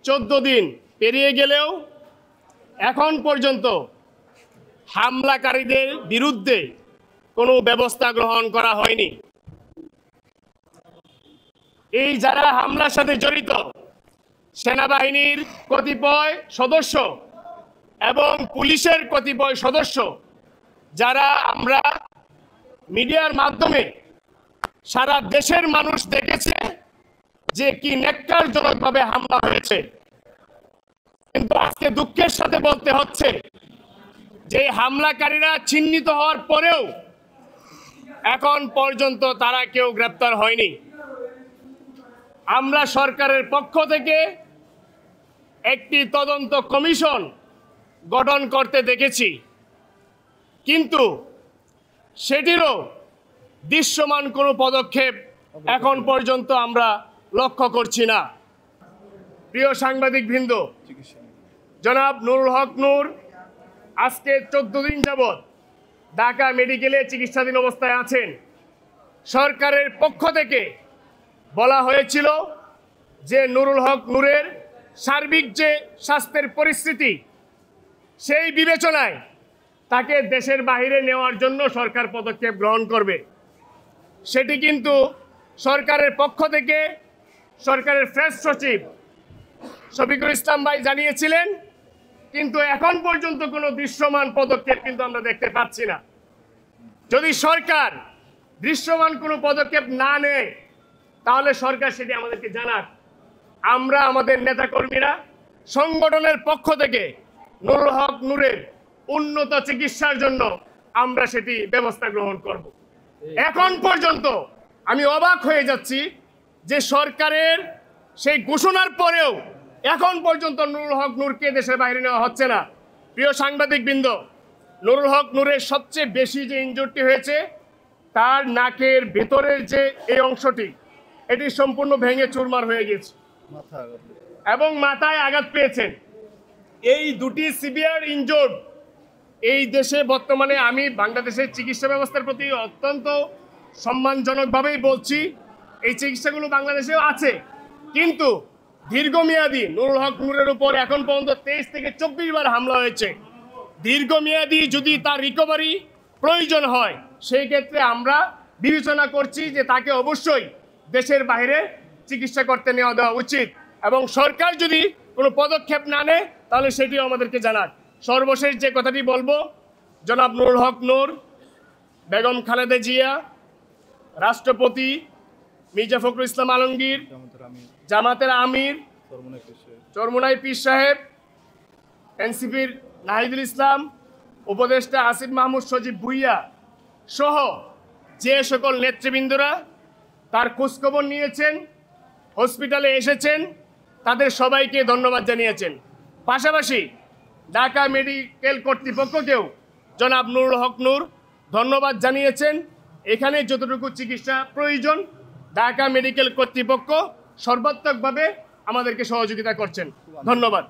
14 দিন পেরিয়ে গেলেও এখন পর্যন্ত হামলাকারীদের বিরুদ্ধে কোনো ব্যবস্থা গ্রহণ করা হয়নি। এই যারা হামলার সাথে জড়িত সেনাবাহিনীর কতিপয় সদস্য এবং পুলিশের কতিপয় সদস্য, যারা আমরা মিডিয়ার মাধ্যমে সারা দেশের মানুষ দেখেছে যে কি ন্যাক্কারজনকভাবে হামলা হয়েছে, কিন্তু আজকে দুঃখের সাথে বলতে হচ্ছে যে হামলাকারীরা চিহ্নিত হওয়ার পরেও এখন পর্যন্ত তারা কেউ গ্রেপ্তার হয়নি। আমরা সরকারের পক্ষ থেকে একটি তদন্ত কমিশন গঠন করতে দেখেছি, কিন্তু সেটিরও দৃশ্যমান কোনো পদক্ষেপ এখন পর্যন্ত আমরা লক্ষ্য করছি না। প্রিয় সাংবাদিকবৃন্দ, জনাব নুরুল হক নূর আজকে 14 দিন যাবৎ ঢাকা মেডিকেলে চিকিৎসাধীন অবস্থায় আছেন। সরকারের পক্ষ থেকে বলা হয়েছিল যে নুরুল হক নূরের সার্বিক যে স্বাস্থ্যের পরিস্থিতি, সেই বিবেচনায় তাকে দেশের বাইরে নেওয়ার জন্য সরকার পদক্ষেপ গ্রহণ করবে। সেটি কিন্তু সরকারের পক্ষ থেকে সরকারের প্রেস সচিব শফিকুল ইসলাম ভাই জানিয়েছিলেন, কিন্তু এখন পর্যন্ত কোনো দৃশ্যমান পদক্ষেপ কিন্তু আমরা দেখতে পাচ্ছি না। যদি সরকার দৃশ্যমান কোনো পদক্ষেপ না নেয় তাহলে সরকার সেটি আমাদেরকে জানাক। আমরা আমাদের নেতাকর্মীরা সংগঠনের পক্ষ থেকে নুরুল হক নূরের উন্নত চিকিৎসার জন্য আমরা সেটি ব্যবস্থা গ্রহণ করব। এখন পর্যন্ত আমি অবাক হয়ে যাচ্ছি যে সরকারের সেই ঘোষণার পরেও এখন পর্যন্ত নুরুল হক নূরকে দেশের বাইরে নেওয়া হচ্ছে না। প্রিয় সাংবাদিকবৃন্দ, নুরুল হক নূরের সবচেয়ে বেশি যে ইনজুরিটি হয়েছে, তার নাকের ভেতরের যে এই অংশটি, এটি সম্পূর্ণ ভেঙে চুরমার হয়ে গেছে এবং মাথায় আঘাত পেয়েছেন। এই দুটি সিভিয়ার ইনজোর্ড এই দেশে বর্তমানে, আমি বাংলাদেশের চিকিৎসা ব্যবস্থার প্রতি অত্যন্ত সম্মানজনকভাবেই বলছি, এই চিকিৎসাগুলো বাংলাদেশেও আছে, কিন্তু দীর্ঘমেয়াদী নুরুল হক নূরের উপর এখন পর্যন্ত 23 থেকে 24 বার হামলা হয়েছে। দীর্ঘমেয়াদী যদি তার রিকভারি প্রয়োজন হয়, সেই ক্ষেত্রে আমরা বিবেচনা করছি যে তাকে অবশ্যই দেশের বাইরে চিকিৎসা করতে নেওয়া দেওয়া উচিত, এবং সরকার যদি কোনো পদক্ষেপ না নেয় তাহলে সেটিও আমাদেরকে জানাক। সর্বশেষ যে কথাটি বলবো, জনাব নুরুল হক নূর, বেগম খালেদা জিয়া, রাষ্ট্রপতি মির্জা ফখরুল ইসলাম আলমগীর, জামাতের আমির চরমোনাই পীর সাহেব, এনসিপির নাহিদুল ইসলাম, উপদেষ্টা আসিফ মাহমুদ সজীব ভুইয়া সহ যে সকল নেতৃবৃন্দরা তার খোঁজখবর নিয়েছেন, হসপিটালে এসেছেন, তাদের সবাইকে ধন্যবাদ জানিয়েছেন। পাশাপাশি ঢাকা মেডিকেল কর্তৃপক্ষকেও জনাব নুরুল হক নূর ধন্যবাদ জানিয়েছেন। এখানে যতটুকু চিকিৎসা প্রয়োজন ঢাকা মেডিকেল কর্তৃপক্ষ সর্বাত্মকভাবে আমাদেরকে সহযোগিতা করছেন। ধন্যবাদ।